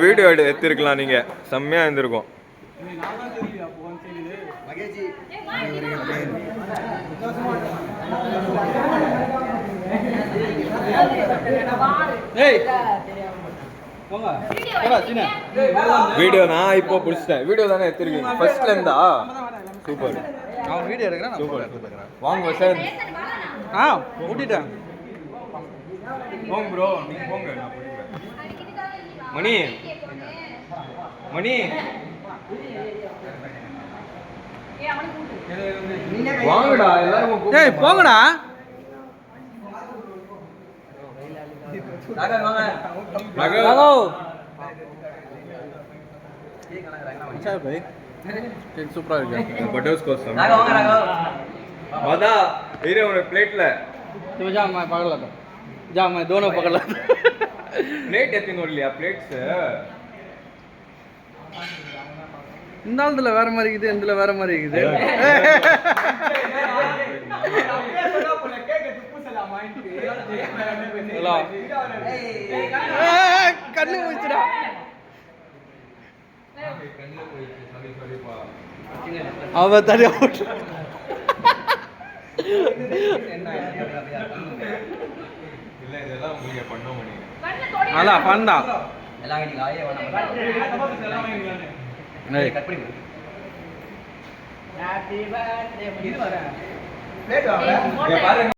Video எடுத்திருக்கலாம் நீங்க, செம்மையா இருந்திருக்கும். வீடியோ நான் இப்போ பிடிச்சிட்டேன். வீடியோ தானே எடுத்திருக்கீங்க ஃபர்ஸ்ட்ல இருந்தா? சூப்பர். நான் வீடியோ எடுக்கிறேன். சூப்பர். வாங்க சார். ஊட்டிட்டேன். போங்க ப்ரோ, நீங்க போங்க, நான் போயிடுறேன். மணி வாங்கடா எல்லாரும். ஏய் போங்கடா. சூப்பரா இருக்கு. பட்டர்ஸ் கோஸ் बता मेरे उन्हें प्लेट ले तो जा मैं पकड़ लेता जा मैं दोनों पकड़ लेता प्लेट எத்தி நோடலையா பிளேட்ஸ் இந்த ஆளதுல வேற மாதிரி இருக்குது இந்தல வேற மாதிரி இருக்குது கண்ணு போயிடுச்சுடா அவ தனியா போட்டு இல்ல இதெல்லாம் நீங்க பண்ண முடியும். அல பண்ணா எல்லாம் நீங்க ஆயே வேணாம் ஏய் கட் பண்ணி ஹேப்பி பர்த்டே இது வர பிளேட் வாங்க பாருங்க.